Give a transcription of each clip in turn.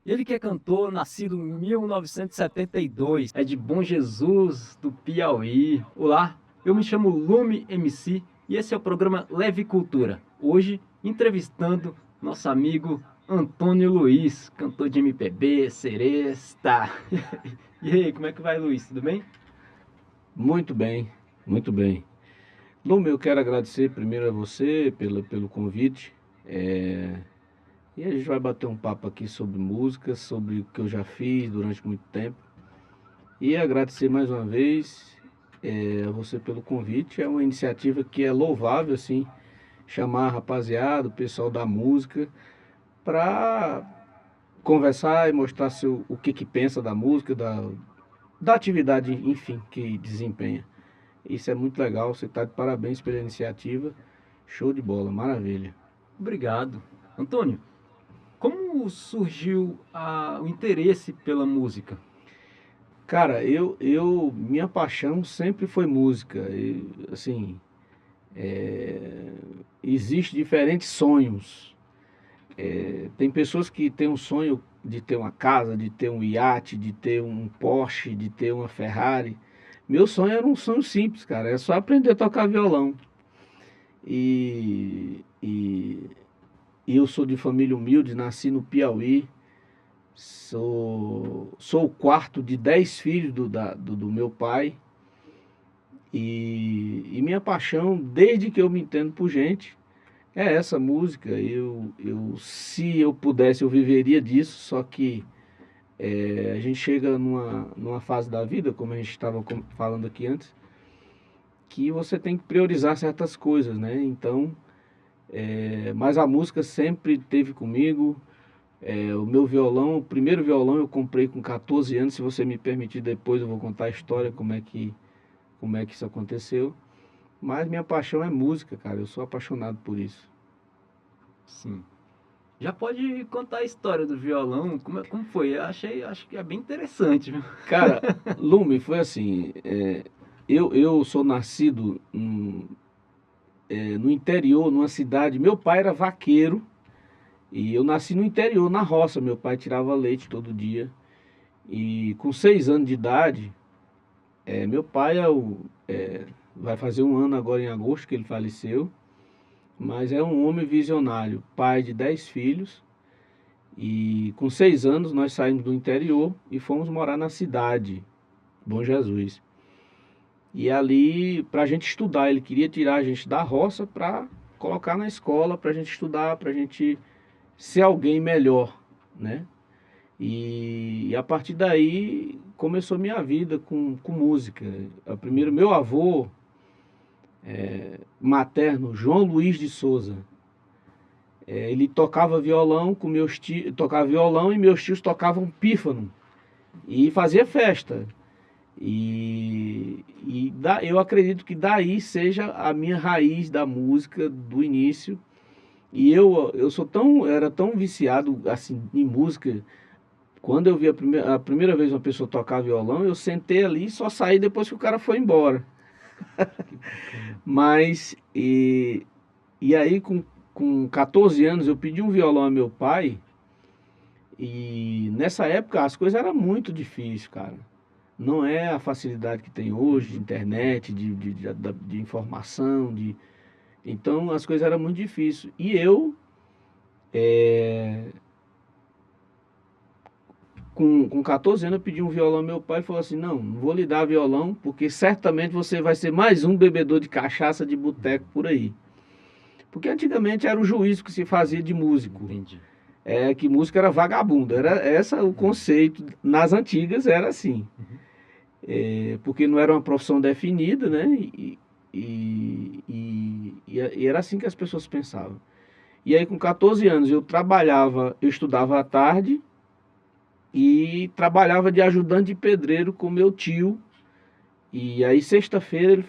Ele que é cantor, nascido em 1972, é de Bom Jesus, do Piauí. Olá, eu me chamo Lume MC e esse é o programa Leve Cultura. Hoje, entrevistando nosso amigo Antônio Luiz, cantor de MPB, seresta. E aí, como é que vai, Luiz? Tudo bem? Muito bem, muito bem. Lume, eu quero agradecer primeiro a você pelo convite. E a gente vai bater um papo aqui sobre música, sobre o que eu já fiz durante muito tempo. E agradecer mais uma vez a você pelo convite. É uma iniciativa que é louvável, assim, chamar a rapaziada, o pessoal da música, para conversar e mostrar o que pensa da música, da atividade, enfim, que desempenha. Isso é muito legal, você está de parabéns pela iniciativa. Show de bola, maravilha. Obrigado. Antônio, como surgiu o interesse pela música? Cara, minha paixão sempre foi música. E, assim, existe diferentes sonhos. Tem pessoas que têm um sonho de ter uma casa, de ter um iate, de ter um Porsche, de ter uma Ferrari. Meu sonho era um sonho simples, cara. É só aprender a tocar violão. E, e, e eu sou de família humilde, nasci no Piauí. Sou o quarto de 10 filhos do meu pai. E minha paixão, desde que eu me entendo por gente, é essa música. Se eu pudesse, eu viveria disso. Só que a gente chega numa fase da vida, como a gente estava falando aqui antes, que você tem que priorizar certas coisas, né? Então, mas a música sempre teve comigo. O meu violão, o primeiro violão eu comprei com 14 anos. Se você me permitir, depois eu vou contar a história, como é que isso aconteceu. Mas minha paixão é música, cara. Eu sou apaixonado por isso. Sim. Já pode contar a história do violão? Como foi? Acho que é bem interessante, viu? Cara, Lume, foi assim. Eu sou nascido no interior, numa cidade. Meu pai era vaqueiro e eu nasci no interior, na roça. Meu pai tirava leite todo dia. E com 6 anos de idade, meu pai vai fazer um ano agora em agosto que ele faleceu. Mas é um homem visionário, pai de 10 filhos. E com 6 anos nós saímos do interior e fomos morar na cidade, Bom Jesus. E ali, para a gente estudar, ele queria tirar a gente da roça para colocar na escola, para a gente estudar, para a gente ser alguém melhor, né? E a partir daí começou minha vida com música. Primeiro, meu avô materno, João Luiz de Souza, ele tocava violão com meus tios, tocava violão e meus tios tocavam pífano e fazia festa. Eu acredito que daí seja a minha raiz da música do início. E eu era tão viciado assim em música. Quando eu vi a primeira vez uma pessoa tocar violão, eu sentei ali e só saí depois que o cara foi embora. Mas, e aí com 14 anos eu pedi um violão a meu pai. E nessa época as coisas eram muito difíceis, cara. Não é a facilidade que tem hoje de internet, de informação, então as coisas eram muito difíceis. E é, com 14 anos, eu pedi um violão ao meu pai e falou assim: não vou lhe dar violão, porque certamente você vai ser mais um bebedor de cachaça de boteco por aí. Porque antigamente era o juízo que se fazia de músico. Entendi. Que música era vagabundo. Era essa o conceito. Nas antigas era assim. Porque não era uma profissão definida, né? E era assim que as pessoas pensavam. E aí com 14 anos eu estudava à tarde e trabalhava de ajudante de pedreiro com meu tio. E aí sexta-feira ele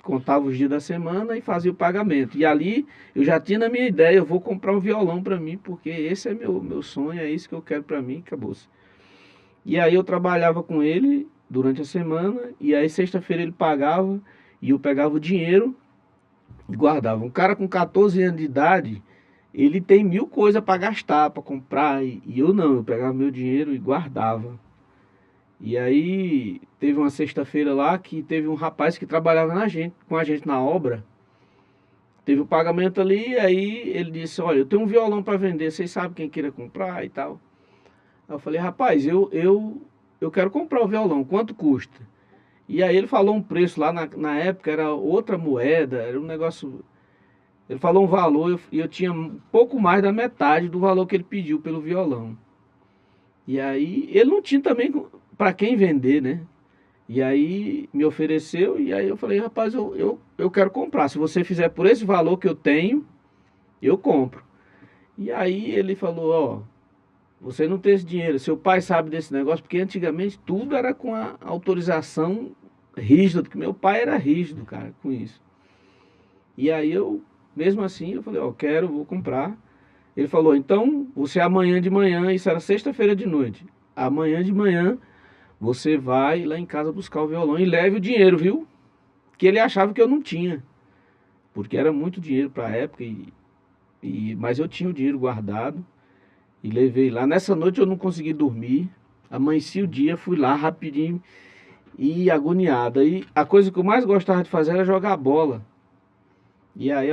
contava os dias da semana e fazia o pagamento. E ali eu já tinha na minha ideia, eu vou comprar um violão para mim, porque esse é meu sonho, é isso que eu quero para mim, acabou-se. E aí eu trabalhava com ele durante a semana, e aí sexta-feira ele pagava, e eu pegava o dinheiro e guardava. Um cara com 14 anos de idade, ele tem mil coisas para gastar, para comprar, e eu não, eu pegava meu dinheiro e guardava. E aí teve uma sexta-feira lá que teve um rapaz que trabalhava com a gente na obra. Teve o pagamento ali, aí ele disse, olha, eu tenho um violão para vender, vocês sabem quem queira comprar e tal. Aí eu falei, rapaz, eu quero comprar o violão, quanto custa? E aí ele falou um preço lá, na época era outra moeda, era um negócio. Ele falou um valor e eu tinha um pouco mais da metade do valor que ele pediu pelo violão. E aí ele não tinha também para quem vender, né? E aí me ofereceu e aí eu falei, rapaz, eu quero comprar. Se você fizer por esse valor que eu tenho, eu compro. E aí ele falou, ó, você não tem esse dinheiro, seu pai sabe desse negócio, porque antigamente tudo era com a autorização rígida, porque meu pai era rígido, cara, com isso. E aí eu, mesmo assim, eu falei, ó, quero, vou comprar. Ele falou, então, você amanhã de manhã, isso era sexta-feira de noite, amanhã de manhã você vai lá em casa buscar o violão e leve o dinheiro, viu? Que ele achava que eu não tinha, porque era muito dinheiro para a época, mas eu tinha o dinheiro guardado e levei lá. Nessa noite eu não consegui dormir, amanheci o dia, fui lá rapidinho e agoniado. E a coisa que eu mais gostava de fazer era jogar bola. E aí,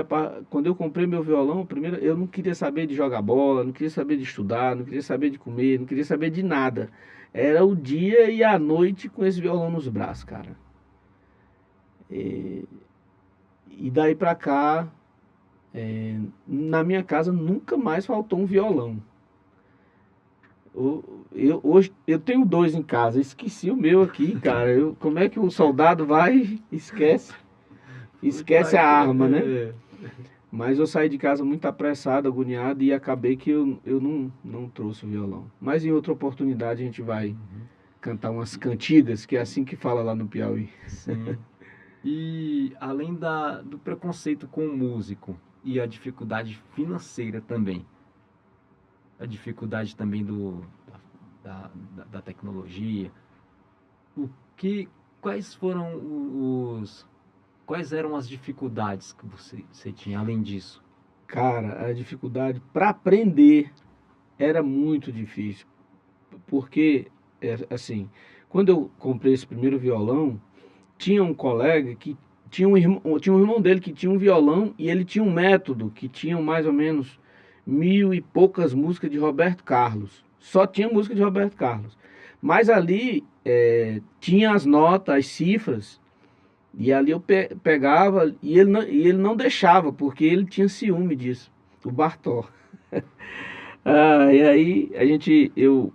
quando eu comprei meu violão, primeiro, eu não queria saber de jogar bola, não queria saber de estudar, não queria saber de comer, não queria saber de nada. Era o dia e a noite com esse violão nos braços, cara. E, e daí pra cá, na minha casa nunca mais faltou um violão. Hoje eu tenho dois em casa, esqueci o meu aqui, cara. Como é que o soldado vai e esquece a arma, né? Mas eu saí de casa muito apressado, agoniado, e acabei que eu não trouxe o violão. Mas em outra oportunidade a gente vai cantar umas cantigas, que é assim que fala lá no Piauí. Sim. E além do preconceito com o músico e a dificuldade financeira também, a dificuldade também da tecnologia, o que, quais foram quais eram as dificuldades que você tinha além disso? Cara, a dificuldade para aprender era muito difícil, porque, assim, quando eu comprei esse primeiro violão, tinha um colega que tinha um irmão dele que tinha um violão e ele tinha um método que tinha mais ou menos 1000 e poucas músicas de Roberto Carlos. Só tinha música de Roberto Carlos. Mas ali tinha as notas, as cifras, e ali eu pegava e ele não deixava, porque ele tinha ciúme disso, o Bartó. E aí eu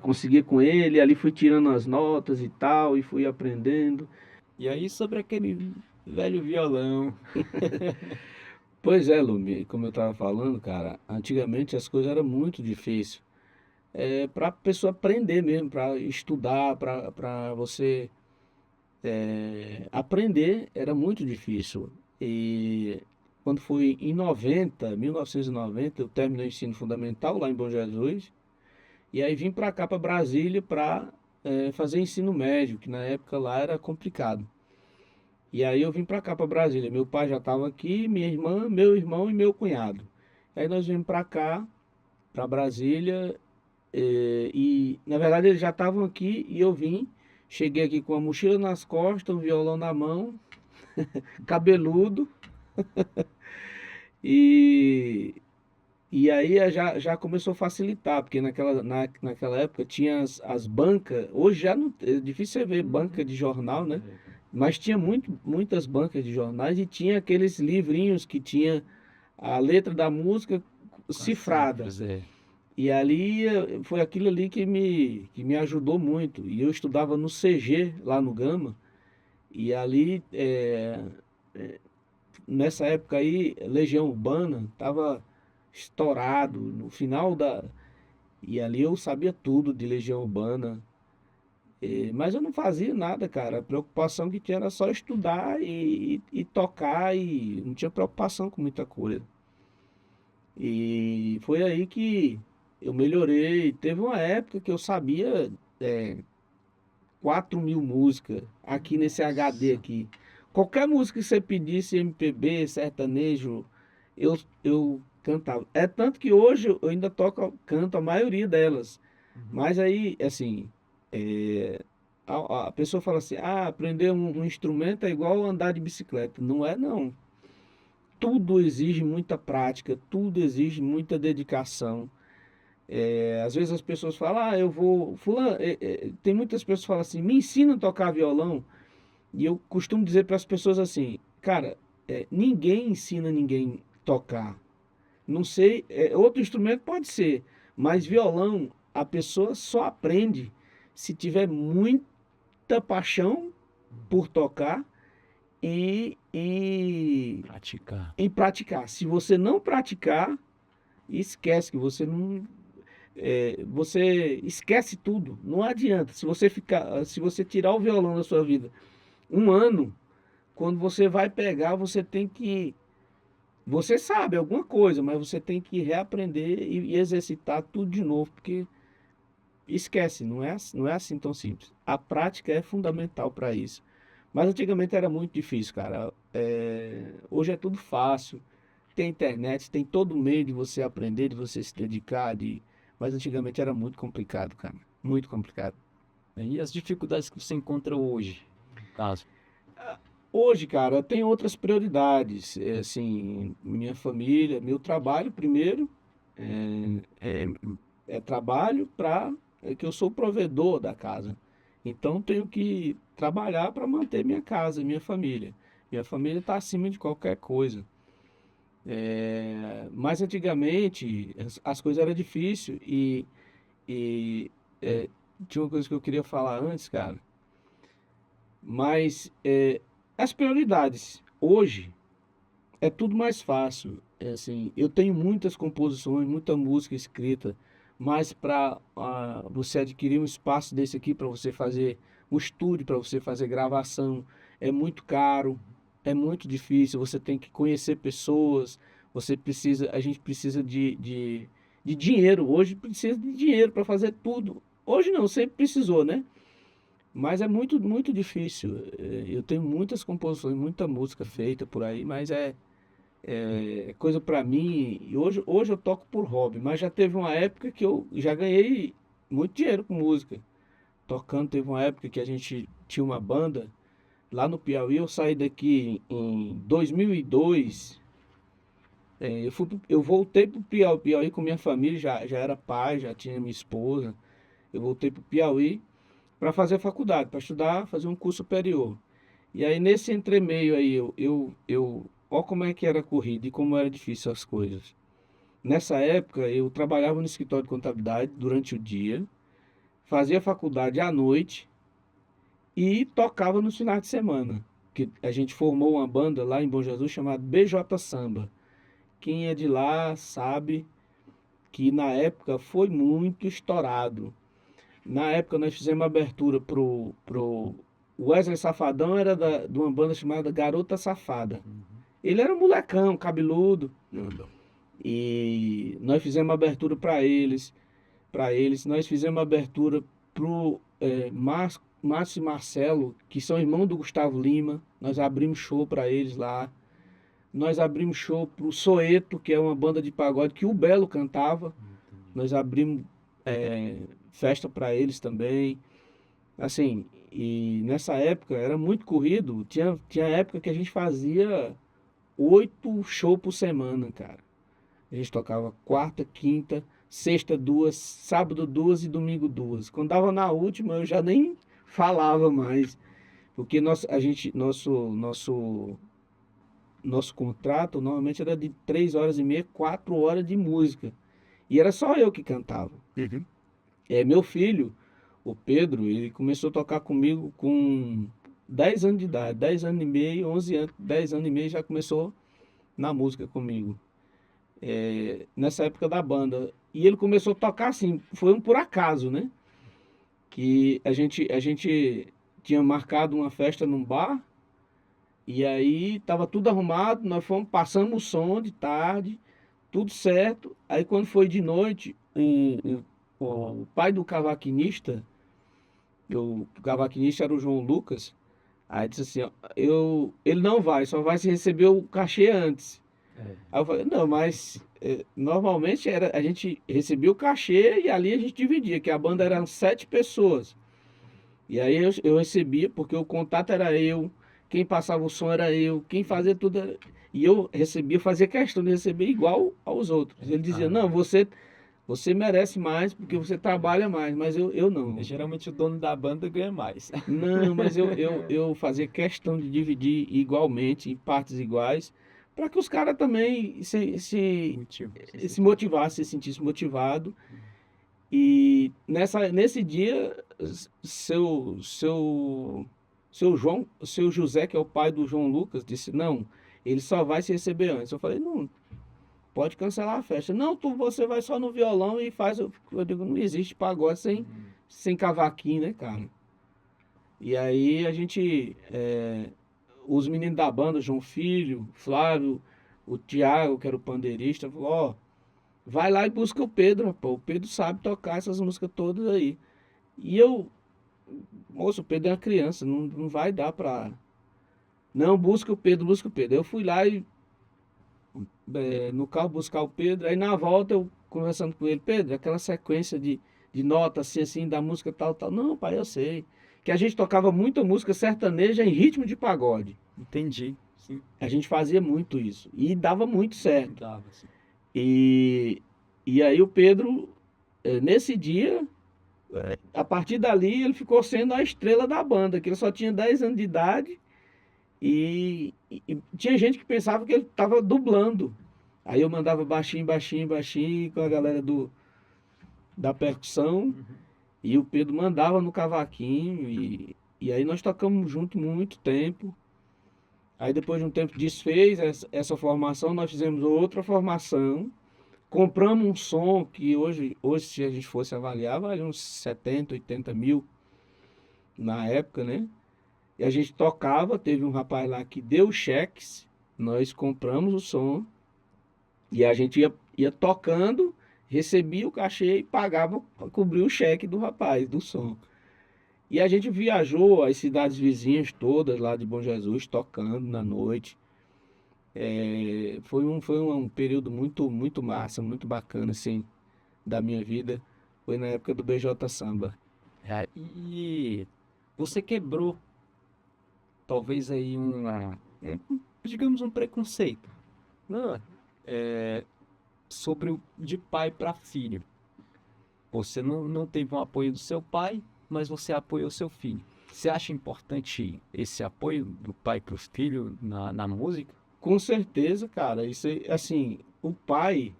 consegui com ele, ali fui tirando as notas e tal, e fui aprendendo. E aí sobre aquele velho violão. Pois é, Lumi, como eu estava falando, cara, antigamente as coisas eram muito difíceis. Para a pessoa aprender mesmo, para estudar, para você aprender, era muito difícil. E quando foi em 1990, eu terminei o ensino fundamental lá em Bom Jesus. E aí vim para cá, para Brasília, para fazer ensino médio, que na época lá era complicado. E aí eu vim para cá, para Brasília. Meu pai já estava aqui, minha irmã, meu irmão e meu cunhado. Aí nós viemos para cá, para Brasília, e na verdade eles já estavam aqui e eu vim. Cheguei aqui com a mochila nas costas, um violão na mão, cabeludo, e, e aí já começou a facilitar, porque naquela época tinha as bancas, hoje já não, é difícil você ver banca de jornal, né? Mas tinha muitas bancas de jornais e tinha aqueles livrinhos que tinha a letra da música cifrada. E ali foi aquilo ali que me ajudou muito. E eu estudava no CG, lá no Gama, e ali, nessa época aí, Legião Urbana estava estourado, no final da. E ali eu sabia tudo de Legião Urbana. Mas eu não fazia nada, cara. A preocupação que tinha era só estudar e tocar, e não tinha preocupação com muita coisa. E foi aí que eu melhorei. Teve uma época que eu sabia 4.000 músicas aqui nesse HD aqui. Qualquer música que você pedisse, MPB, sertanejo, eu cantava. É tanto que hoje eu ainda canto a maioria delas. Mas aí, assim, é, a pessoa fala assim, aprender um instrumento é igual andar de bicicleta. Não é, não. Tudo exige muita prática, tudo exige muita dedicação. Às vezes as pessoas falam, eu vou. Fulano, tem muitas pessoas que falam assim, me ensina a tocar violão. E eu costumo dizer para as pessoas assim, cara, ninguém ensina ninguém tocar. Não sei, outro instrumento pode ser, mas violão a pessoa só aprende se tiver muita paixão por tocar e Praticar. em praticar. Se você não praticar, esquece que você não. Você esquece tudo. Não adianta. Se você tirar o violão da sua vida um ano, quando você vai pegar, você tem que. Você sabe alguma coisa, mas você tem que reaprender e exercitar tudo de novo, porque esquece, não é assim tão simples. A prática é fundamental para isso. Mas antigamente era muito difícil, cara. Hoje é tudo fácil. Tem internet, tem todo meio de você aprender, de você se dedicar, mas antigamente era muito complicado, cara. Muito complicado. E as dificuldades que você encontra hoje, no caso? Hoje, cara, tem outras prioridades. Assim, minha família, meu trabalho primeiro. É trabalho para que eu sou o provedor da casa. Então tenho que trabalhar para manter minha casa, minha família. Minha família está acima de qualquer coisa. Mas antigamente as coisas eram difíceis e tinha uma coisa que eu queria falar antes, cara. Mas as prioridades hoje é tudo mais fácil. Assim, eu tenho muitas composições, muita música escrita, mas para você adquirir um espaço desse aqui, para você fazer um estúdio, para você fazer gravação, é muito caro, é muito difícil. Você tem que conhecer pessoas, a gente precisa de dinheiro. Hoje precisa de dinheiro para fazer tudo. Hoje não, sempre precisou, né? Mas é muito, muito difícil. Eu tenho muitas composições, muita música feita por aí, mas é coisa para mim. E hoje eu toco por hobby, mas já teve uma época que eu já ganhei muito dinheiro com música. Tocando, teve uma época que a gente tinha uma banda lá no Piauí. Eu saí daqui em 2002. Eu voltei pro Piauí com minha família, já era pai, já tinha minha esposa. Eu voltei pro Piauí para fazer faculdade, para estudar, fazer um curso superior. E aí nesse entremeio aí, ó como é que era a corrida e como era difícil as coisas. Nessa época eu trabalhava no escritório de contabilidade durante o dia, fazia faculdade à noite e tocava nos finais de semana. Que a gente formou uma banda lá em Bom Jesus chamada BJ Samba. Quem é de lá sabe que na época foi muito estourado. Na época nós fizemos uma abertura pro Wesley Safadão, era de uma banda chamada Garota Safada. Ele era um molecão, cabeludo. E nós fizemos uma abertura para eles. Nós fizemos uma abertura pro Márcio e Marcelo, que são irmãos do Gustavo Lima. Nós abrimos show para eles lá. Nós abrimos show pro Soeto, que é uma banda de pagode que o Belo cantava. Nós abrimos festa para eles também. Assim, e nessa época era muito corrido. Tinha época que a gente fazia 8 shows por semana, cara. A gente tocava quarta, quinta, sexta duas, sábado duas e domingo duas. Quando dava na última eu já nem falava mais, porque nosso contrato normalmente era de 3 horas e meia, 4 horas de música. E era só eu que cantava. Meu filho, o Pedro, ele começou a tocar comigo com 10 anos de idade, 10 anos e meio, 11 anos, 10 anos e meio já começou na música comigo. Nessa época da banda. E ele começou a tocar assim, foi um por acaso, né? Que a gente tinha marcado uma festa num bar, e aí tava tudo arrumado, nós fomos, passamos o som de tarde, tudo certo. Aí quando foi de noite, o pai do cavaquinista, o cavaquinista era o João Lucas, aí disse assim, ó, ele não vai, só vai se receber o cachê antes. Aí eu falei, não, mas normalmente a gente recebia o cachê e ali a gente dividia, que a banda eram 7 pessoas. E aí eu recebia, porque o contato era eu, quem passava o som era eu, quem fazia tudo era... E eu recebia, fazia questão de receber igual aos outros. Ele dizia, não, você merece mais porque você trabalha mais, mas eu não. Geralmente o dono da banda ganha mais. Não, mas eu fazia questão de dividir igualmente, em partes iguais, para que os caras também Motivo. se motivassem, se sentissem motivados. E nesse dia, seu José, que é o pai do João Lucas, disse, não, ele só vai se receber antes. Eu falei, não, pode cancelar a festa. Não, você vai só no violão e faz. Eu digo, não existe pagode sem cavaquinho, né, cara? E aí a gente, os meninos da banda, João Filho, Flávio, o Thiago, que era o pandeirista, falou, ó, vai lá e busca o Pedro, rapaz. O Pedro sabe tocar essas músicas todas aí. E moço, o Pedro é uma criança, não vai dar pra... Não, busca o Pedro, busca o Pedro. Eu fui lá e no carro buscar o Pedro, aí na volta eu conversando com ele, Pedro, aquela sequência de notas assim, assim, da música tal, tal. Não, pai, eu sei. Que a gente tocava muita música sertaneja em ritmo de pagode. Entendi. Sim, A gente fazia muito isso. E dava muito certo. dava, sim. E aí o Pedro, nesse dia, a partir dali, ele ficou sendo a estrela da banda, que ele só tinha 10 anos de idade e tinha gente que pensava que ele estava dublando. Aí eu mandava baixinho, baixinho, baixinho com a galera da percussão e o Pedro mandava no cavaquinho e aí nós tocamos junto muito tempo. Aí depois de um tempo desfez essa formação, nós fizemos outra formação. Compramos um som que hoje se a gente fosse avaliar, vale uns 70, 80 mil na época, né? E a gente tocava, teve um rapaz lá que deu cheques, nós compramos o som e a gente ia tocando, recebia o cachê e pagava para cobrir o cheque do rapaz, do som. E a gente viajou as cidades vizinhas todas lá de Bom Jesus, tocando na noite. Foi um período muito, muito massa, muito bacana, assim, da minha vida. Foi na época do BJ Samba. E você quebrou talvez aí digamos um preconceito, não, sobre de pai para filho. Você não teve um apoio do seu pai, mas você apoiou seu filho. Você acha importante esse apoio do pai para os filhos na música? Com certeza, cara, isso aí, assim, o pai,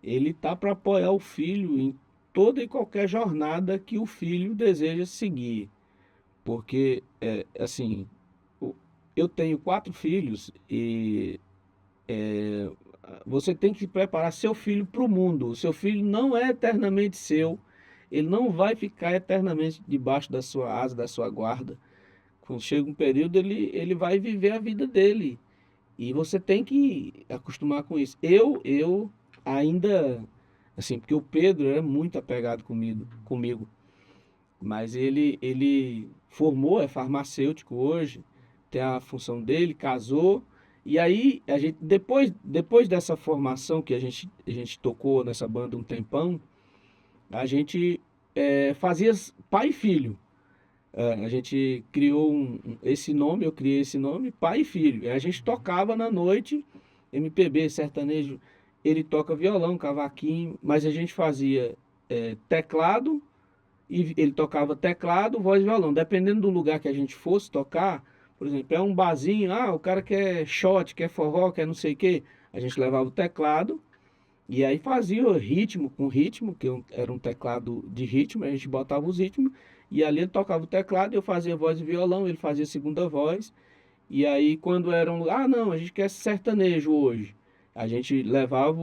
ele tá para apoiar o filho em toda e qualquer jornada que o filho deseja seguir. Porque, assim, eu tenho 4 filhos e você tem que preparar seu filho para o mundo. O seu filho não é eternamente seu, ele não vai ficar eternamente debaixo da sua asa, da sua guarda. Quando chega um período, ele vai viver a vida dele. E você tem que acostumar com isso. Eu ainda, assim, porque o Pedro é muito apegado comigo. Mas ele formou, é farmacêutico hoje, tem a função dele, casou. E aí, a gente, depois dessa formação que a gente tocou nessa banda um tempão, a gente fazia pai e filho. A gente criou esse nome, eu criei esse nome, pai e filho. E a gente tocava na noite, MPB, sertanejo, ele toca violão, cavaquinho, mas a gente fazia teclado, e ele tocava teclado, voz e violão. Dependendo do lugar que a gente fosse tocar, por exemplo, é um barzinho, o cara quer shot, quer forró, quer não sei o quê, a gente levava o teclado, e aí fazia o ritmo com ritmo, que era um teclado de ritmo, a gente botava os ritmos, e ali ele tocava o teclado, eu fazia voz e violão, ele fazia segunda voz. E aí quando era um lugar, não, a gente quer sertanejo hoje. A gente levava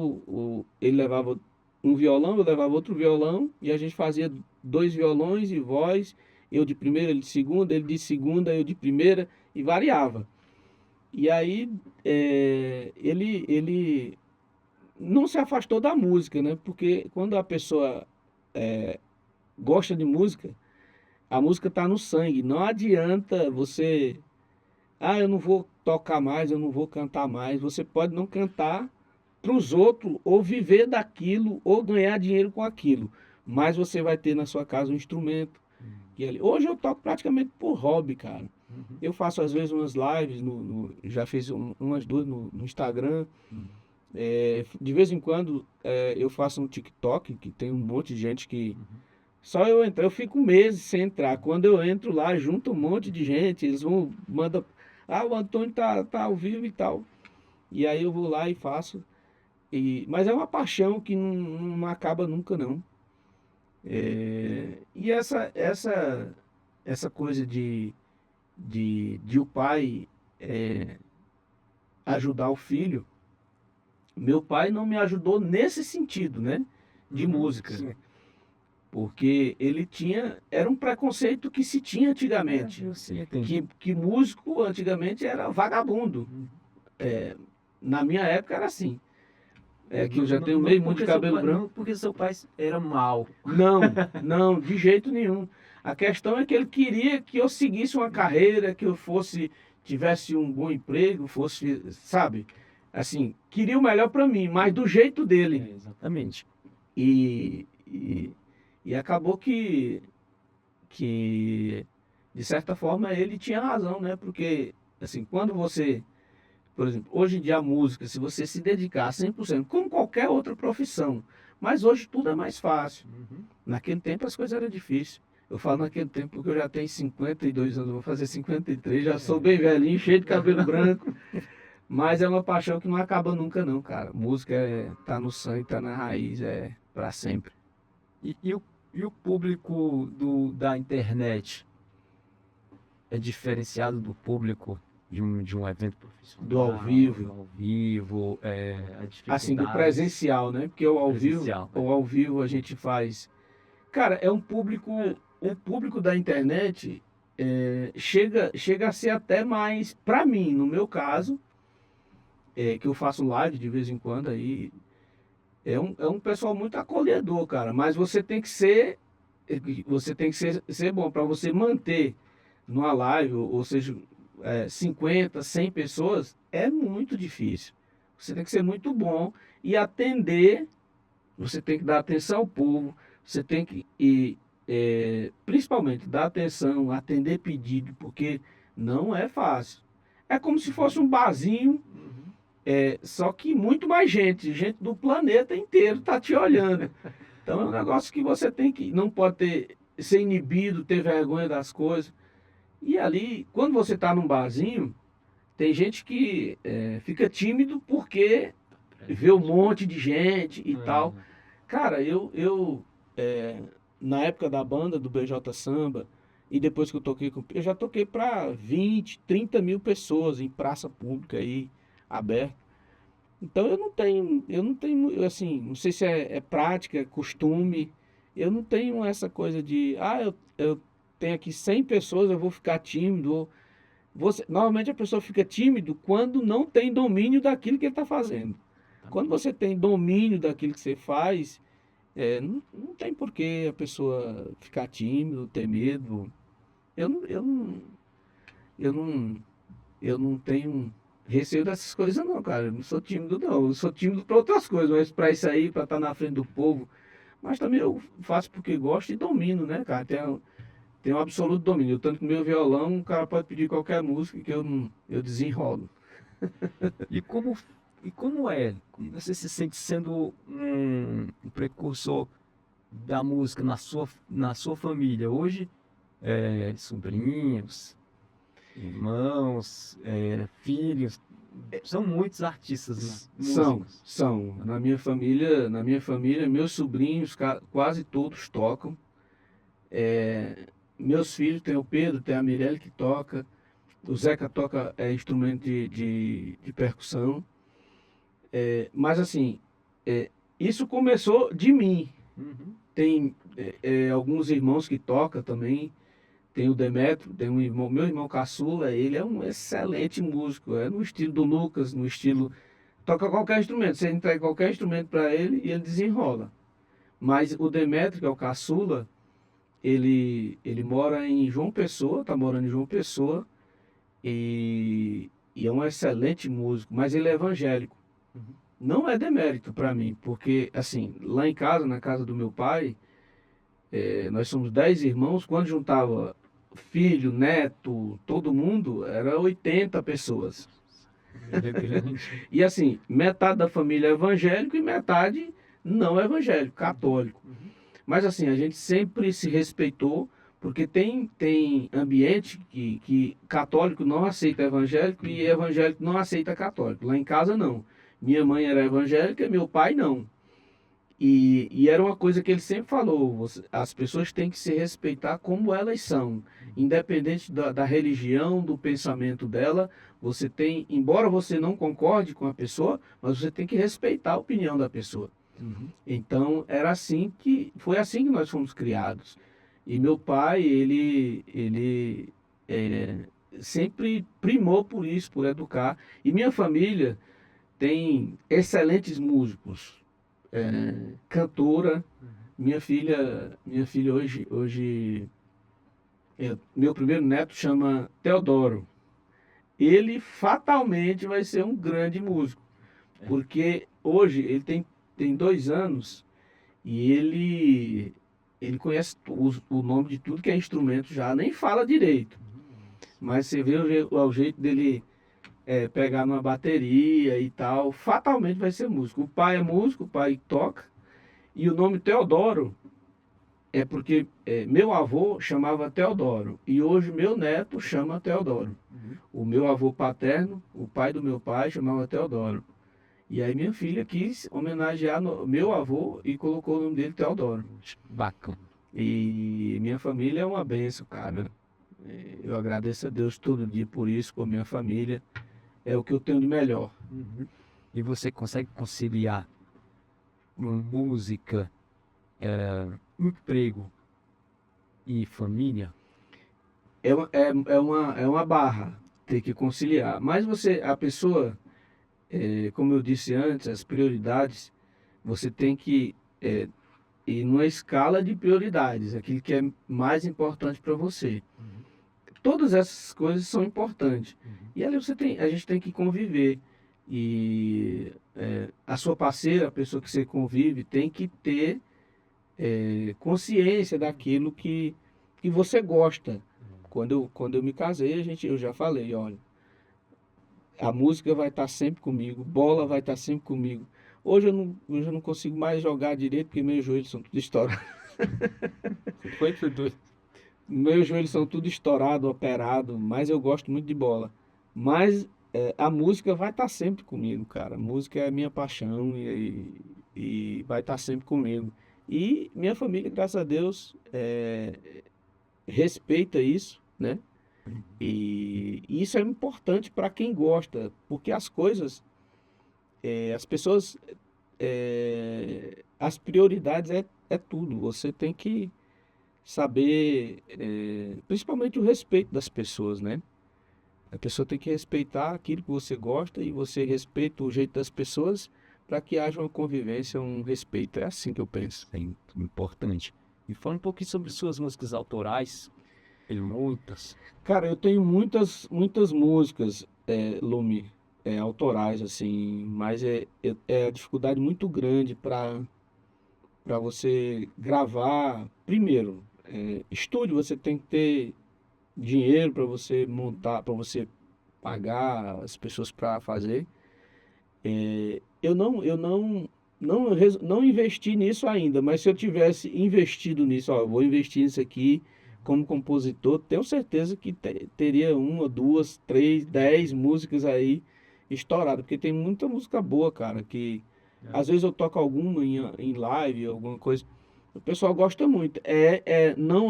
ele levava um violão, eu levava outro violão, e a gente fazia 2 violões e voz, eu de primeira, ele de segunda, eu de primeira, e variava. E aí ele não se afastou da música, né? Porque quando a pessoa gosta de música, a música está no sangue. Não adianta você Ah, eu não vou tocar mais, eu não vou cantar mais. Você pode não cantar para os outros, ou viver daquilo, ou ganhar dinheiro com aquilo. Mas você vai ter na sua casa um instrumento. Hoje eu toco praticamente por hobby, cara. Uhum. Eu faço às vezes umas lives, já fiz umas duas no Instagram. De vez em quando eu faço um TikTok, que tem um monte de gente que. Só eu entrar, eu fico meses sem entrar. Quando eu entro lá, junto um monte de gente, eles vão, mandam. Ah, o Antônio tá ao vivo e tal. E aí eu vou lá e faço. Mas é uma paixão que não acaba nunca, não. E essa coisa de o pai ajudar o filho, meu pai não me ajudou nesse sentido, né? De música. Sim. Porque era um preconceito que se tinha antigamente. Eu sim, entendi. Que músico antigamente era vagabundo. Na minha época era assim. Que eu já tenho meio muito de cabelo branco. Não porque seu pai era mau. Não, de jeito nenhum. A questão é que ele queria que eu seguisse uma carreira, que eu tivesse um bom emprego, sabe? Assim, queria o melhor para mim, mas do jeito dele. Exatamente. E acabou que, de certa forma, ele tinha razão, né? Porque, assim, quando você, por exemplo, hoje em dia a música, se você se dedicar 100%, como qualquer outra profissão, mas hoje tudo é mais fácil. Naquele tempo as coisas eram difíceis. Eu falo naquele tempo porque eu já tenho 52 anos, vou fazer 53, já sou bem velhinho, cheio de cabelo branco. Mas é uma paixão que não acaba nunca não, cara. Música tá no sangue, tá na raiz, é para sempre. E o público da internet é diferenciado do público de um evento profissional? Do ao vivo. Do ao vivo, a dificuldade. Assim, do presencial, né? Porque o ao vivo a gente faz. Cara, é um público. O público da internet chega a ser até mais, para mim, no meu caso, que eu faço live de vez em quando aí. É um pessoal muito acolhedor, cara. Mas você tem que ser bom para você manter numa live, ou seja, 50, 100 pessoas, é muito difícil. Você tem que ser muito bom e atender. Você tem que dar atenção ao povo. Você tem que principalmente dar atenção, atender pedido, porque não é fácil. É como se fosse um barzinho. Só que muito mais gente do planeta inteiro está te olhando. Então é um negócio que você não pode ser inibido, ter vergonha das coisas. E ali, quando você está num barzinho, tem gente que fica tímido porque vê um monte de gente e tal. Cara, eu na época da banda do BJ Samba, e depois que eu já toquei para 20, 30 mil pessoas em praça pública aí, aberto. Então eu não tenho, assim, não sei se é prática, é costume, eu não tenho essa coisa de, eu tenho aqui 100 pessoas, eu vou ficar tímido. Normalmente a pessoa fica tímido quando não tem domínio daquilo que ele está fazendo. Quando você tem domínio daquilo que você faz, não tem por que a pessoa ficar tímido, ter medo. Eu não tenho receio dessas coisas não, cara. Eu não sou tímido não. Eu sou tímido para outras coisas, mas para isso aí, para estar na frente do povo. Mas também eu faço porque gosto e domino, né, cara? Tem um absoluto domínio. Tanto que meu violão, o cara pode pedir qualquer música que eu desenrolo. E como é? Como você se sente sendo um precursor da música na sua família? Hoje, sobrinhos, irmãos, filhos, são muitos artistas, né? Músicos. São. Na minha família, meus sobrinhos quase todos tocam. Meus filhos, tem o Pedro, tem a Mirelle que toca, o Zeca toca instrumento de percussão. Mas assim, isso começou de mim. Tem alguns irmãos que tocam também. Tem o Demetrio, tem meu irmão caçula, ele é um excelente músico, no estilo do Lucas, no estilo... Toca qualquer instrumento, você entrega qualquer instrumento para ele e ele desenrola. Mas o Demetrio, que é o caçula, ele mora em João Pessoa, tá morando em João Pessoa, e é um excelente músico, mas ele é evangélico. Não é demérito para mim, porque, assim, lá em casa, na casa do meu pai, nós somos 10 irmãos, quando juntava filho, neto, todo mundo, era 80 pessoas. E assim, metade da família é evangélico e metade não é evangélico, católico. Mas assim, a gente sempre se respeitou, porque tem ambiente que católico não aceita evangélico e evangélico não aceita católico. Lá em casa não. Minha mãe era evangélica e meu pai não. E era uma coisa que ele sempre falou, as pessoas têm que se respeitar como elas são, independente da religião, do pensamento dela, você tem, embora você não concorde com a pessoa, mas você tem que respeitar a opinião da pessoa. Então, foi assim que nós fomos criados. E meu pai, ele sempre primou por isso, por educar. E minha família tem excelentes músicos. Cantora, minha filha hoje meu primeiro neto chama Teodoro. Ele fatalmente vai ser um grande músico, porque hoje ele tem 2 anos e ele conhece o nome de tudo que é instrumento já, nem fala direito, mas você vê o jeito dele pegar numa bateria e tal, fatalmente vai ser músico. O pai é músico, o pai toca, e o nome Teodoro é porque meu avô chamava Teodoro, e hoje meu neto chama Teodoro. O meu avô paterno, o pai do meu pai, chamava Teodoro. E aí minha filha quis homenagear meu avô e colocou o nome dele Teodoro. Bacana. E minha família é uma bênção, cara. Eu agradeço a Deus todo dia por isso, com a minha família. É o que eu tenho de melhor. E você consegue conciliar música, emprego e família? É uma barra ter que conciliar. Mas a pessoa, como eu disse antes, as prioridades, você tem que ir numa escala de prioridades, aquilo que é mais importante para você. Todas essas coisas são importantes. E ali a gente tem que conviver. E a sua parceira, a pessoa que você convive, tem que ter consciência daquilo que você gosta. Quando eu me casei, eu já falei, olha, a música vai estar sempre comigo, bola vai estar sempre comigo. Hoje eu não consigo mais jogar direito, porque meus joelhos são tudo estourados. Foi tudo. Meus joelhos são tudo estourado, operado, mas eu gosto muito de bola. Mas a música vai estar sempre comigo, cara. A música é a minha paixão e vai estar sempre comigo. E minha família, graças a Deus, respeita isso, né? E isso é importante para quem gosta, porque as coisas, as pessoas, as prioridades é tudo. Você tem que saber, principalmente o respeito das pessoas, né? A pessoa tem que respeitar aquilo que você gosta e você respeita o jeito das pessoas para que haja uma convivência, um respeito. É assim que eu penso. É importante. E fala um pouquinho sobre suas músicas autorais. Tem muitas. Cara, eu tenho muitas músicas, Lumi, autorais, assim, mas é a dificuldade muito grande para você gravar. Primeiro, estúdio, você tem que ter dinheiro para você montar, para você pagar as pessoas para fazer. Eu não investi nisso ainda, mas se eu tivesse investido nisso, ó, eu vou investir nisso aqui como compositor, tenho certeza que teria 1, 2, 3, 10 músicas aí estouradas, porque tem muita música boa, cara, que às vezes eu toco alguma em live, alguma coisa, o pessoal gosta muito. Não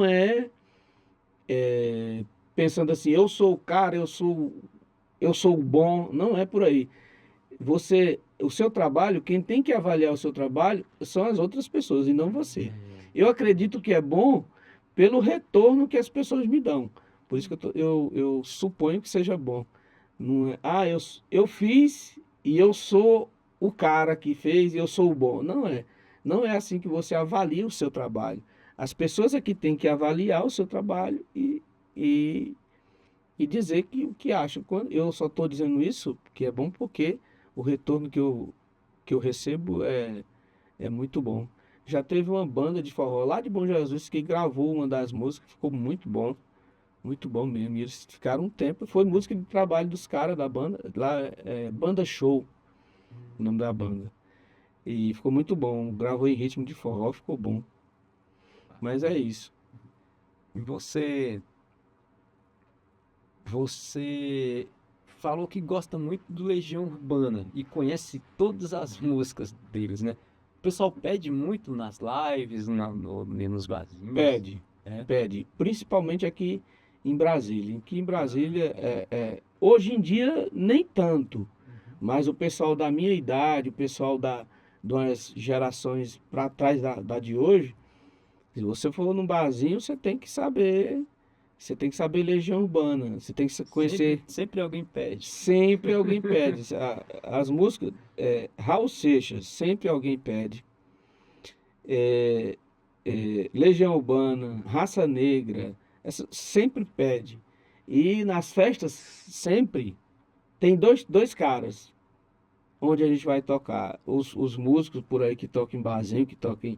pensando assim, eu sou o cara, eu sou o bom, não é por aí. O seu trabalho, quem tem que avaliar o seu trabalho são as outras pessoas e não você. Eu acredito que é bom pelo retorno que as pessoas me dão. Por isso que eu suponho que seja bom. Não é, eu fiz e eu sou o cara que fez e eu sou o bom. Não é. Não é assim que você avalia o seu trabalho. As pessoas é que têm que avaliar o seu trabalho e e dizer o que acha. Eu só estou dizendo isso, que é bom porque o retorno que eu recebo é muito bom. Já teve uma banda de forró lá de Bom Jesus que gravou uma das músicas, ficou muito bom mesmo. E eles ficaram um tempo, foi música de trabalho dos caras da banda, lá Banda Show, o nome da banda. E ficou muito bom, gravou em ritmo de forró, ficou bom. Mas é isso. E você falou que gosta muito do Legião Urbana e conhece todas as músicas deles, né? O pessoal pede muito nas lives, nos barzinhos. Pede, É. pede. Principalmente aqui em Brasília. Aqui em Brasília, hoje em dia, nem tanto. Mas o pessoal da minha idade, o pessoal das gerações para trás da de hoje, se você for num barzinho, você tem que saber. Você tem que saber Legião Urbana. Você tem que conhecer. Sempre alguém pede. Sempre alguém pede. As músicas, Raul Seixas, sempre alguém pede. Legião Urbana, Raça Negra, sempre pede. E nas festas, sempre tem dois caras onde a gente vai tocar. Os músicos por aí que tocam em barzinho, que tocam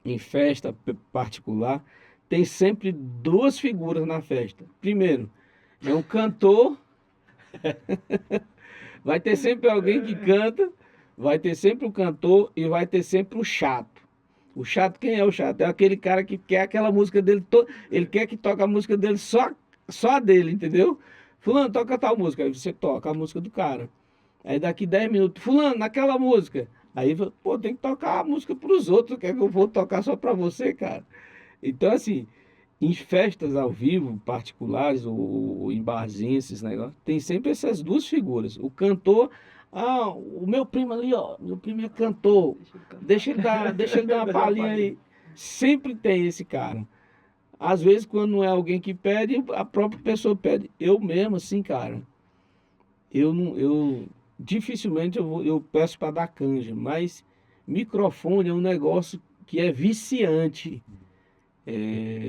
em festa particular, tem sempre duas figuras na festa. Primeiro, é um cantor. Vai ter sempre alguém que canta, vai ter sempre o cantor e vai ter sempre o chato. O chato, quem é o chato? É aquele cara que quer aquela música dele, ele quer que toque a música dele só a dele, entendeu? Fulano, toca tal música. Aí você toca a música do cara. Aí daqui 10 minutos, fulano, naquela música. Aí, pô, tem que tocar a música pros outros, quer que eu vou tocar só pra você, cara? Então, assim, em festas ao vivo, particulares, ou em barzinhos, esses negócios, tem sempre essas duas figuras. O cantor, o meu primo ali, ó, meu primo é cantor, deixa ele dar uma palhinha aí. Sempre tem esse cara. Às vezes, quando não é alguém que pede, a própria pessoa pede. Eu mesmo, assim, cara, dificilmente eu peço para dar canja, mas microfone é um negócio que é viciante.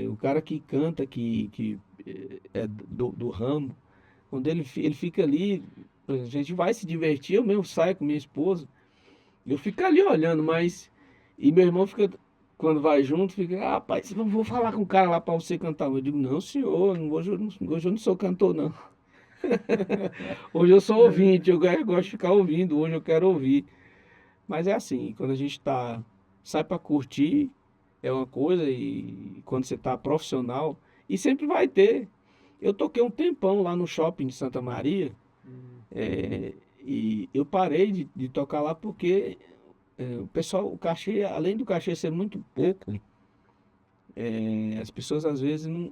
O cara que canta, que é do ramo, quando ele fica ali, a gente vai se divertir, eu mesmo saio com minha esposa, eu fico ali olhando, mas. E meu irmão fica, quando vai junto, fica, rapaz, eu vou falar com o cara lá para você cantar. Eu digo, não, senhor, hoje eu não sou cantor, não. Hoje eu sou ouvinte, eu gosto de ficar ouvindo, hoje eu quero ouvir. Mas é assim, quando a gente sai para curtir, é uma coisa, e quando você tá profissional, e sempre vai ter. Eu toquei um tempão lá no shopping de Santa Maria, e eu parei de tocar lá porque o pessoal, o cachê, além do cachê ser muito pouco, as pessoas às vezes não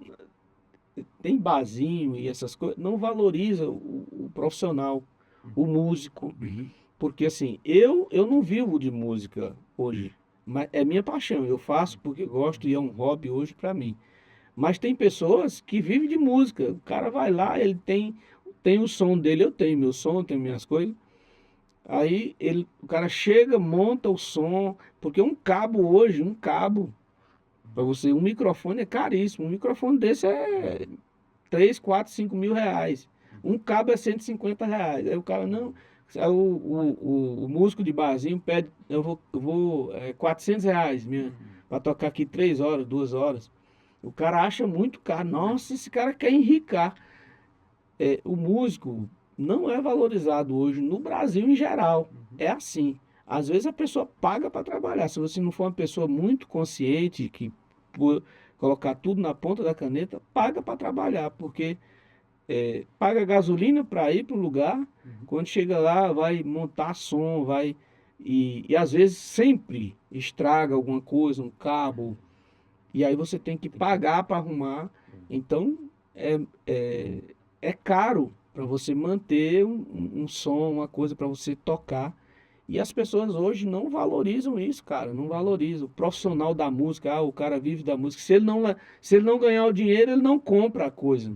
tem barzinho e essas coisas, não valoriza o profissional, o músico. Porque assim, eu não vivo de música hoje, mas é minha paixão, eu faço porque gosto e é um hobby hoje para mim. Mas tem pessoas que vivem de música, o cara vai lá, ele tem o som dele, eu tenho meu som, eu tenho minhas coisas. Aí o cara chega, monta o som, porque um cabo hoje, para você, um microfone é caríssimo, um microfone desse é 3, 4, 5 mil reais. Um cabo é 150 reais. Aí o cara, não, aí o músico de barzinho pede, eu vou 400 reais para tocar aqui 3 horas, 2 horas. O cara acha muito caro. Nossa, esse cara quer enricar. O músico não é valorizado hoje no Brasil em geral. É assim. Às vezes a pessoa paga para trabalhar. Se você não for uma pessoa muito consciente, que por colocar tudo na ponta da caneta, paga para trabalhar, porque paga gasolina para ir para o lugar, quando chega lá vai montar som, e às vezes sempre estraga alguma coisa, um cabo, e aí você tem que pagar para arrumar. Então é caro para você manter um som, uma coisa para você tocar. E as pessoas hoje não valorizam isso, cara, não valorizam. O profissional da música, o cara vive da música. Se ele não ganhar o dinheiro, ele não compra a coisa.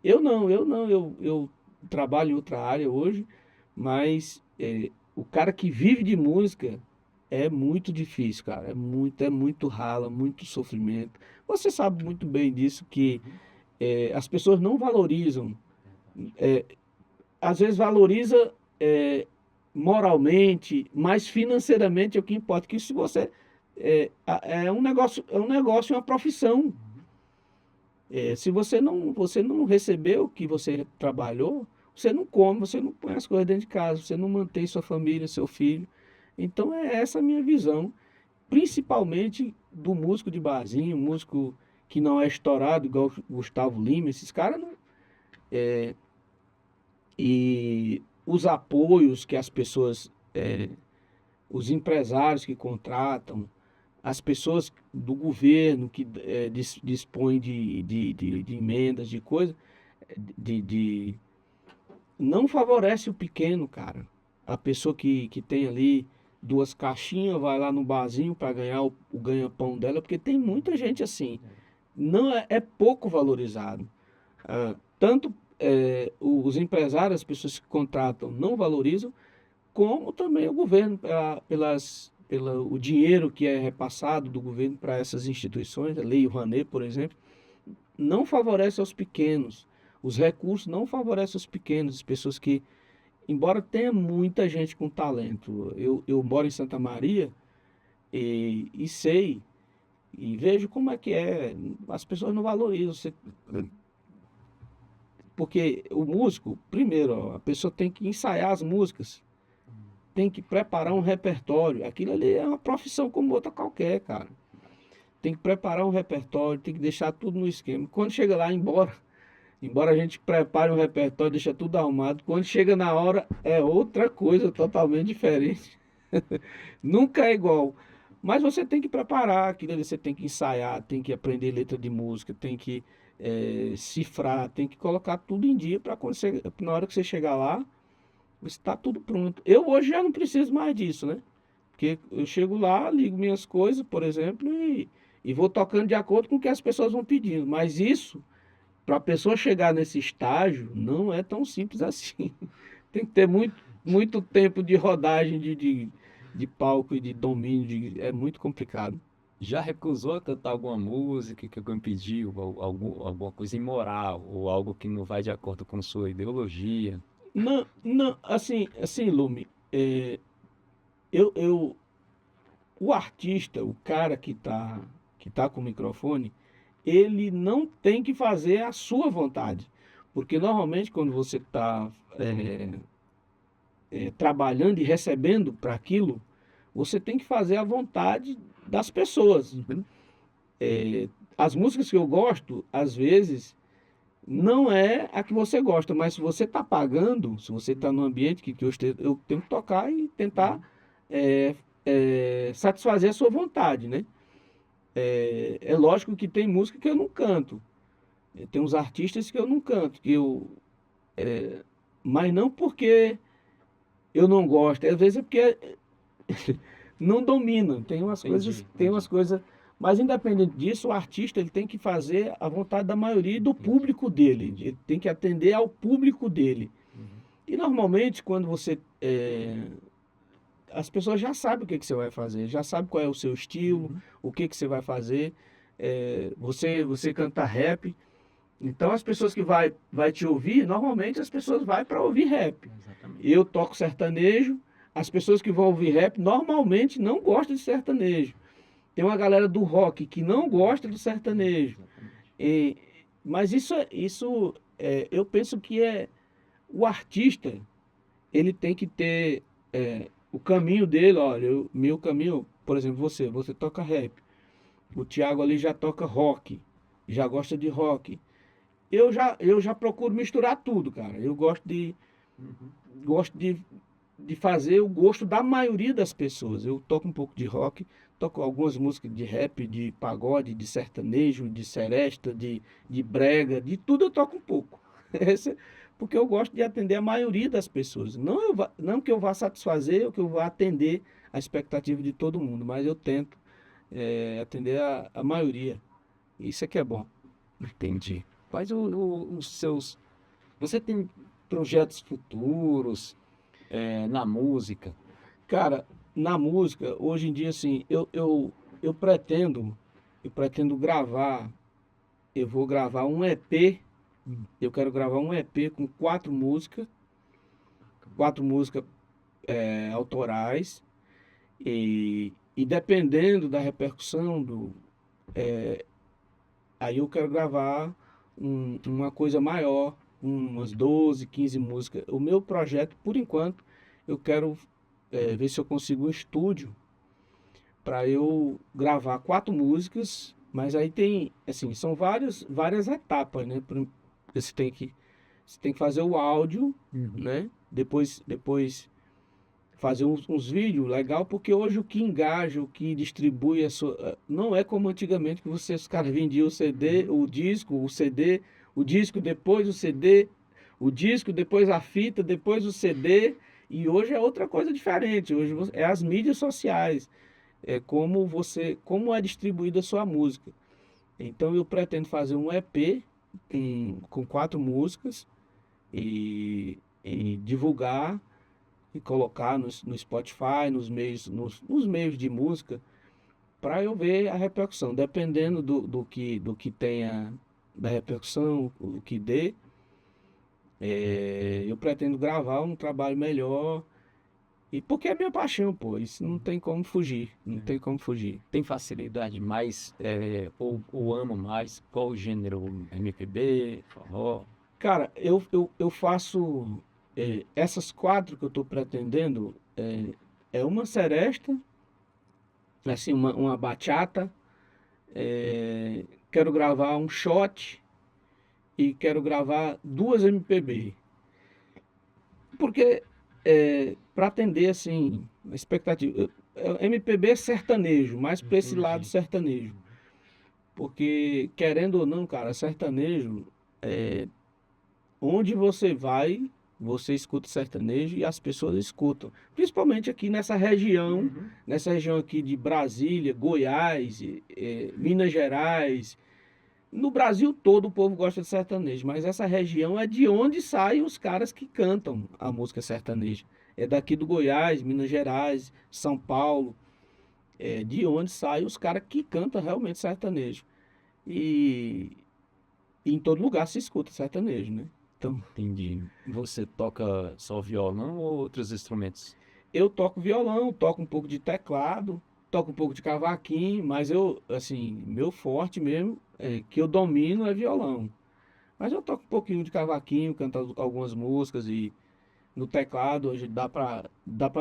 Eu não, eu trabalho em outra área hoje, mas o cara que vive de música é muito difícil, cara. É muito rala, muito sofrimento. Você sabe muito bem disso, que as pessoas não valorizam. Às vezes valoriza moralmente, mas financeiramente é o que importa. Que se você é um negócio, uma profissão. Se você não recebeu o que você trabalhou, você não come, você não põe as coisas dentro de casa, você não mantém sua família, seu filho. Então é essa a minha visão, principalmente do músico de barzinho, músico que não é estourado, igual o Gustavo Lima, esses caras não. E os apoios que as pessoas, os empresários que contratam, as pessoas do governo que dispõem de emendas, de coisas, não favorece o pequeno, cara. A pessoa que tem ali 2 caixinhas, vai lá no barzinho para ganhar o ganha-pão dela, porque tem muita gente assim. Não é pouco valorizado. Tanto os empresários, as pessoas que contratam, não valorizam, como também o governo, pelo dinheiro que é repassado do governo para essas instituições, a Lei Rouanet, por exemplo, não favorece aos pequenos. Os recursos não favorecem os pequenos, as pessoas que, embora tenha muita gente com talento, eu moro em Santa Maria e sei, e vejo como é que as pessoas não valorizam. Porque o músico, primeiro, a pessoa tem que ensaiar as músicas, tem que preparar um repertório. Aquilo ali é uma profissão como outra qualquer, cara. Tem que preparar um repertório, tem que deixar tudo no esquema. Quando chega lá, embora a gente prepare um repertório, deixa tudo arrumado, quando chega na hora é outra coisa totalmente diferente. Nunca é igual. Mas você tem que preparar aquilo ali, você tem que ensaiar, tem que aprender letra de música, tem que cifrar, tem que colocar tudo em dia para na hora que você chegar lá, está tudo pronto. Eu hoje já não preciso mais disso, né? Porque eu chego lá, ligo minhas coisas, por exemplo, e vou tocando de acordo com o que as pessoas vão pedindo. Mas isso, para a pessoa chegar nesse estágio, não é tão simples assim. Tem que ter muito tempo de rodagem de palco e de domínio. É muito complicado. Já recusou cantar alguma música que alguém pediu, alguma coisa imoral, ou algo que não vai de acordo com sua ideologia? Não, não, assim, Lume, eu, o artista, o cara que tá com o microfone, ele não tem que fazer a sua vontade. Porque normalmente quando você está trabalhando e recebendo para aquilo, você tem que fazer a vontade das pessoas. As músicas que eu gosto, às vezes, não é a que você gosta, mas se você está pagando, se você está no ambiente eu tenho que tocar e tentar satisfazer a sua vontade, né? É lógico que tem música que eu não canto. Tem uns artistas que eu não canto, mas não porque eu não gosto, às vezes é porque não domina. Tem umas coisas, mas independente disso, o artista ele tem que fazer a vontade da maioria e do público dele. Ele tem que atender ao público dele. E normalmente quando as pessoas já sabem o que você vai fazer, já sabem qual é o seu estilo, o que você vai fazer. Você canta rap, então as pessoas que vai te ouvir, normalmente as pessoas vão para ouvir rap. Exatamente. Eu toco sertanejo, as pessoas que vão ouvir rap normalmente não gostam de sertanejo. Tem uma galera do rock que não gosta do sertanejo. Mas eu penso que o artista, ele tem que ter o caminho dele. Olha, meu caminho, por exemplo, você toca rap. O Thiago ali já toca rock, já gosta de rock. Eu já procuro misturar tudo, cara. Eu gosto de fazer o gosto da maioria das pessoas. Eu toco um pouco de rock, toco algumas músicas de rap, de pagode, de sertanejo, de seresta, de brega, de tudo eu toco um pouco. Porque eu gosto de atender a maioria das pessoas. Não que eu vá satisfazer ou que eu vá atender a expectativa de todo mundo, mas eu tento atender a maioria. Isso é que é bom. Entendi. Quais os seus... Você tem projetos futuros na música? Cara, na música, hoje em dia, assim, eu pretendo gravar eu vou gravar um EP. Eu quero gravar um EP com 4 músicas autorais. E dependendo da repercussão aí eu quero gravar uma coisa maior, umas 12, 15 músicas. O meu projeto, por enquanto, eu quero ver se eu consigo um estúdio para eu gravar 4 músicas, mas aí tem, assim, são várias etapas, né? Você tem que fazer o áudio, né? Depois fazer uns vídeos legal, porque hoje o que engaja, o que distribui não é como antigamente que os caras vendiam o CD, o disco, o CD, o disco, depois o CD, o disco, depois a fita, depois o CD, e hoje é outra coisa diferente. Hoje é as mídias sociais, é como é distribuída a sua música. Então eu pretendo fazer um EP com 4 músicas e divulgar e colocar no Spotify, nos meios de música, para eu ver a repercussão. Dependendo do que tenha, da repercussão, o que dê, eu pretendo gravar um trabalho melhor. E porque é minha paixão, pô, isso não tem como fugir, não tem como fugir. Tem facilidade mais, ou ama mais? Qual o gênero? MPB, forró? Cara, eu faço essas 4 que eu estou pretendendo, uma seresta, assim, uma bachata, quero gravar um shot e quero gravar 2 MPB. Porque para atender, assim, a expectativa. MPB é sertanejo, mais para esse lado sertanejo. Porque, querendo ou não, cara, sertanejo, onde você vai, você escuta sertanejo e as pessoas escutam. Principalmente aqui nessa região aqui de Brasília, Goiás, Minas Gerais. No Brasil todo o povo gosta de sertanejo, mas essa região é de onde saem os caras que cantam a música sertaneja. É daqui do Goiás, Minas Gerais, São Paulo, é de onde saem os caras que cantam realmente sertanejo. E em todo lugar se escuta sertanejo, né? Então, Entendi. Você toca só violão ou outros instrumentos? eu toco violão, toco um pouco de teclado, toco um pouco de cavaquinho, mas assim, meu forte mesmo, que eu domino é violão. Mas eu toco um pouquinho de cavaquinho, canto algumas músicas e no teclado hoje dá pra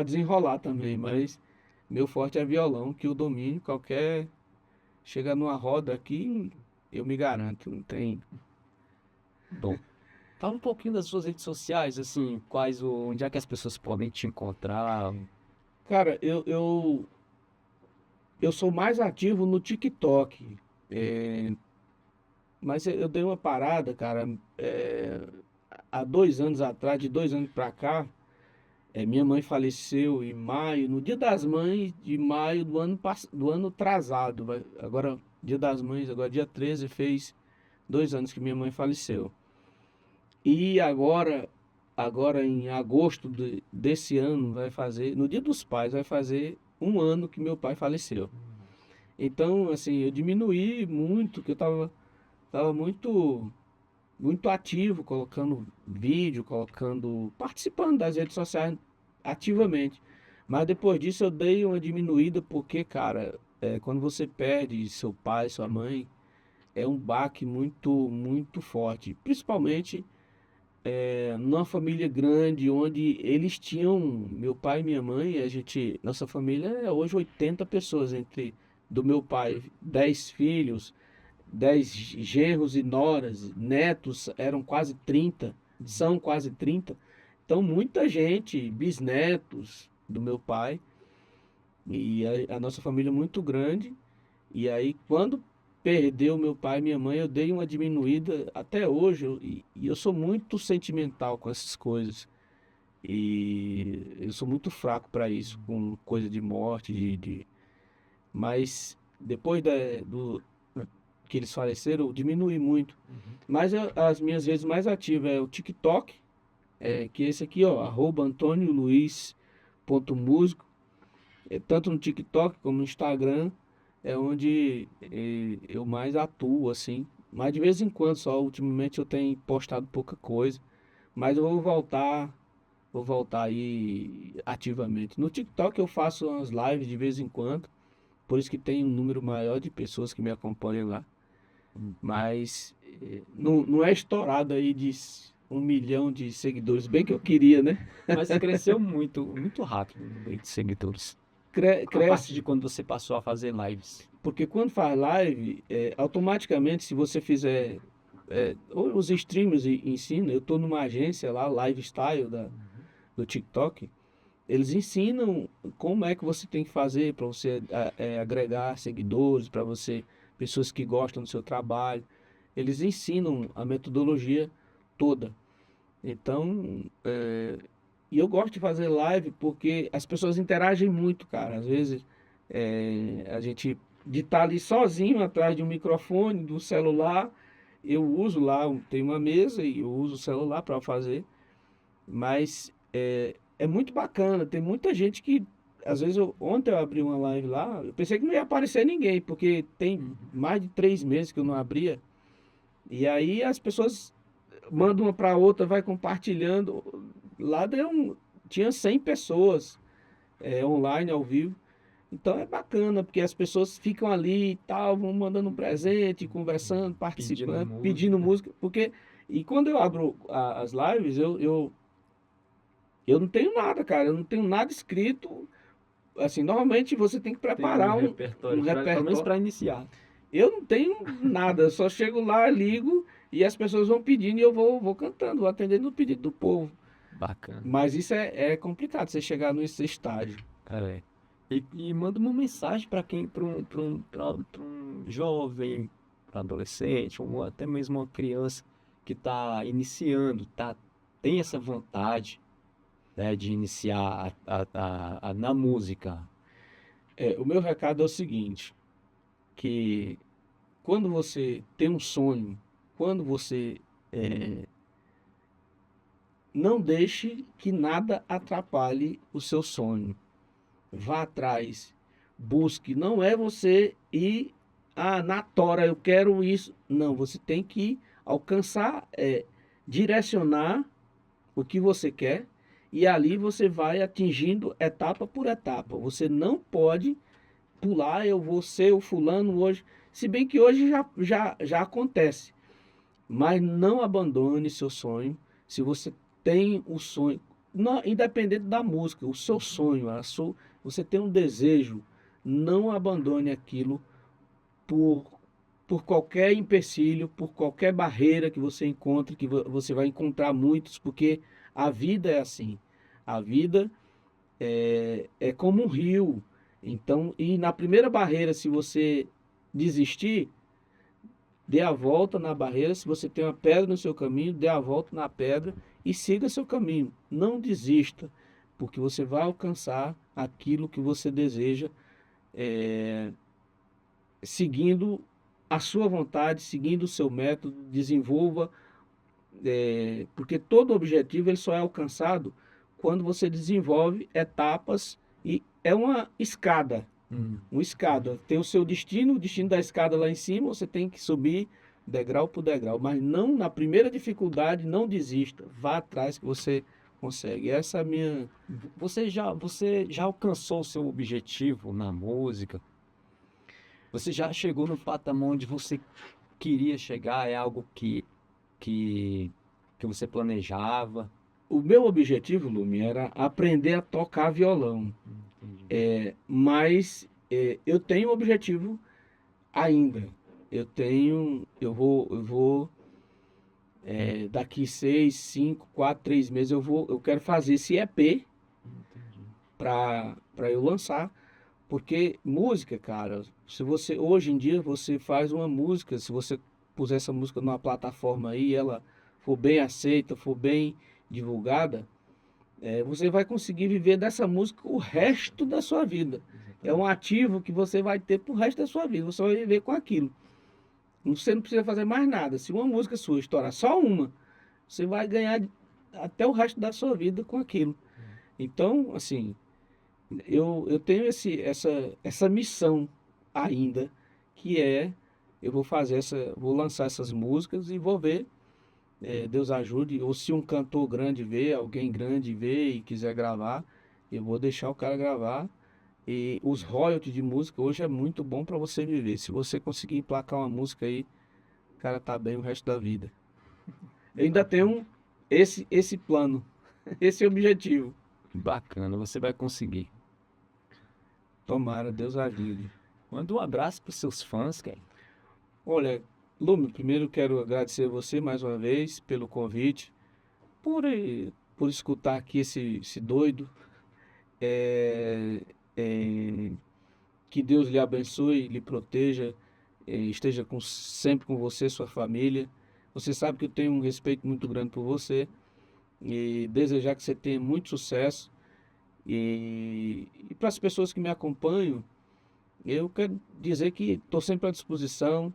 desenrolar também, mas meu forte é violão, que eu domino chega numa roda aqui, eu me garanto, não tem. Bom, fala um pouquinho das suas redes sociais, assim, onde é que as pessoas podem te encontrar? Cara, eu sou mais ativo no TikTok. Mas eu dei uma parada, cara, há 2 anos atrás, de 2 anos pra cá. Minha mãe faleceu em maio, no Dia das Mães de maio do ano atrasado. Agora, Dia das Mães, agora dia 13, fez 2 anos que minha mãe faleceu. E agora em agosto desse ano, no Dia dos Pais, vai fazer 1 ano que meu pai faleceu. Então, assim, eu diminuí muito, que eu tava muito, muito ativo, colocando vídeo, participando das redes sociais ativamente. Mas depois disso eu dei uma diminuída porque, cara, quando você perde seu pai, sua mãe, é um baque muito, muito forte. Principalmente numa família grande, onde eles tinham, meu pai e minha mãe, nossa família é hoje 80 pessoas, do meu pai, 10 filhos, 10 genros e noras, netos eram quase 30, são quase 30. Então, muita gente, bisnetos do meu pai, e a nossa família é muito grande. E aí, quando perdeu meu pai e minha mãe, eu dei uma diminuída até hoje, e eu sou muito sentimental com essas coisas. E eu sou muito fraco para isso, com coisa de morte, mas depois que eles faleceram, eu diminui muito. Mas as minhas redes mais ativas é o TikTok, que é esse aqui, ó, @antonioluiz.músico. Tanto no TikTok como no Instagram é onde eu mais atuo, assim. Mas de vez em quando só, ultimamente eu tenho postado pouca coisa. Mas eu vou voltar aí ativamente. No TikTok eu faço umas lives de vez em quando, por isso que tem um número maior de pessoas que me acompanham lá. Mas não é estourado aí de 1 milhão de seguidores, bem que eu queria, né? Mas cresceu muito, muito rápido o número de seguidores. A Cresce, partir de quando você passou a fazer lives. porque quando faz live, automaticamente, se você fizer. Os streamers ensinam, eu estou numa agência lá, Lifestyle do TikTok, eles ensinam como é que você tem que fazer para você agregar seguidores, para você, pessoas que gostam do seu trabalho. Eles ensinam a metodologia toda. Então, e eu gosto de fazer live porque as pessoas interagem muito, cara. Às vezes, a gente de estar ali sozinho atrás de um microfone, do celular, eu uso lá, tem uma mesa e eu uso o celular para fazer. Mas é muito bacana, tem muita gente que, às vezes, ontem eu abri uma live lá, eu pensei que não ia aparecer ninguém, porque tem mais de 3 meses que eu não abria. E aí as pessoas mandam uma para outra, vai compartilhando. Lá tinha 100 pessoas online, ao vivo. Então é bacana, porque as pessoas ficam ali e tal, vão mandando um presente, conversando, participando, pedindo música. E quando eu abro as lives, eu não tenho nada, cara. Eu não tenho nada escrito. Assim, normalmente você tem que Tem preparar um repertório, pelo menos repertório. para iniciar. Eu não tenho nada. Eu só chego lá, ligo e as pessoas vão pedindo e eu vou cantando, vou atendendo o pedido do povo. Bacana. Mas isso é complicado, você chegar nesse estágio. É. E manda uma mensagem para um jovem, para um adolescente, ou até mesmo uma criança que está iniciando, tem essa vontade, né, de iniciar na música. O meu recado é o seguinte, que quando você tem um sonho, quando você não deixe que nada atrapalhe o seu sonho. Vá atrás, busque. Não é você ir na tora, eu quero isso. Não, você tem que alcançar, direcionar o que você quer e ali você vai atingindo etapa por etapa. Você não pode pular, eu vou ser o fulano hoje. Se bem que hoje já acontece. Mas não abandone seu sonho. Se você tem o sonho, não, independente da música, o seu sonho, você tem um desejo, não abandone aquilo por, por qualquer empecilho, por qualquer barreira que você encontre, que você vai encontrar muitos, porque a vida é assim. A vida é como um rio. Então, e na primeira barreira, se você desistir, dê a volta na barreira. Se você tem uma pedra no seu caminho, dê a volta na pedra e siga seu caminho. Não desista, porque você vai alcançar aquilo que você deseja, seguindo a sua vontade, seguindo o seu método. Desenvolva, porque todo objetivo ele só é alcançado quando você desenvolve etapas e é uma escada. Uma escada. Tem o seu destino, o destino da escada lá em cima, você tem que subir degrau por degrau. Mas não na primeira dificuldade, não desista. Vá atrás que você consegue. Essa é a minha. Você já alcançou o seu objetivo na música? Você já chegou no patamar onde você queria chegar? É algo que você planejava? O meu objetivo, Lumi, era aprender a tocar violão. Mas eu tenho um objetivo ainda. Eu vou daqui 6, 5, 4, 3 meses eu quero fazer esse EP para eu lançar, porque música, cara, se você hoje em dia você faz uma música, se você puser essa música numa plataforma aí, ela for bem aceita, for bem divulgada, você vai conseguir viver dessa música o resto da sua vida. É um ativo que você vai ter pro resto da sua vida. Você vai viver com aquilo. Você não precisa fazer mais nada. Se uma música sua estourar só uma, você vai ganhar até o resto da sua vida com aquilo. Então, assim, eu tenho essa missão ainda, que é eu vou lançar essas músicas e vou ver, Deus ajude, ou se um cantor grande vê, alguém grande vê e quiser gravar, eu vou deixar o cara gravar. E os royalties de música hoje é muito bom para você viver. Se você conseguir emplacar uma música aí, o cara tá bem o resto da vida. Eu ainda tenho esse plano, esse objetivo. Bacana, você vai conseguir. Tomara, Deus ajude. Manda um abraço para os seus fãs, cara. Olha, Lume, primeiro quero agradecer você mais uma vez pelo convite, por escutar aqui esse doido. É, é, que Deus lhe abençoe, lhe proteja, esteja sempre com você, sua família. Você sabe que eu tenho um respeito muito grande por você e desejar que você tenha muito sucesso. E para as pessoas que me acompanham, eu quero dizer que estou sempre à disposição.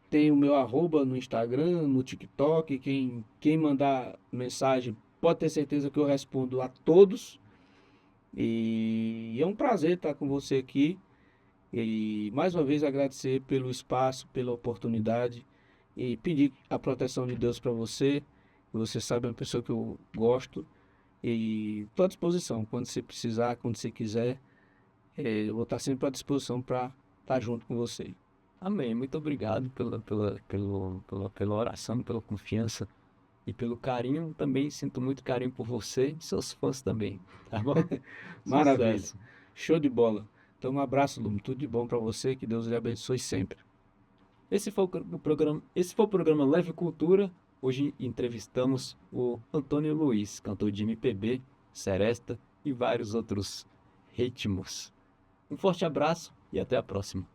Tem o meu arroba no Instagram, no TikTok. Quem mandar mensagem pode ter certeza que eu respondo a todos. E é um prazer estar com você aqui. E mais uma vez agradecer pelo espaço, pela oportunidade e pedir a proteção de Deus para você. Você sabe, é uma pessoa que eu gosto e estou à disposição. Quando você precisar, quando você quiser, eu vou estar sempre à disposição para estar junto com você. Amém. Muito obrigado pela oração, pela confiança e pelo carinho. Também sinto muito carinho por você e seus fãs também. Tá bom? Maravilha. Sucesso. Show de bola. Então, um abraço, Lume. Tudo de bom para você. Que Deus lhe abençoe sempre. Esse foi o programa Leve Cultura. Hoje entrevistamos o Antônio Luiz, cantor de MPB, seresta e vários outros ritmos. Um forte abraço e até a próxima.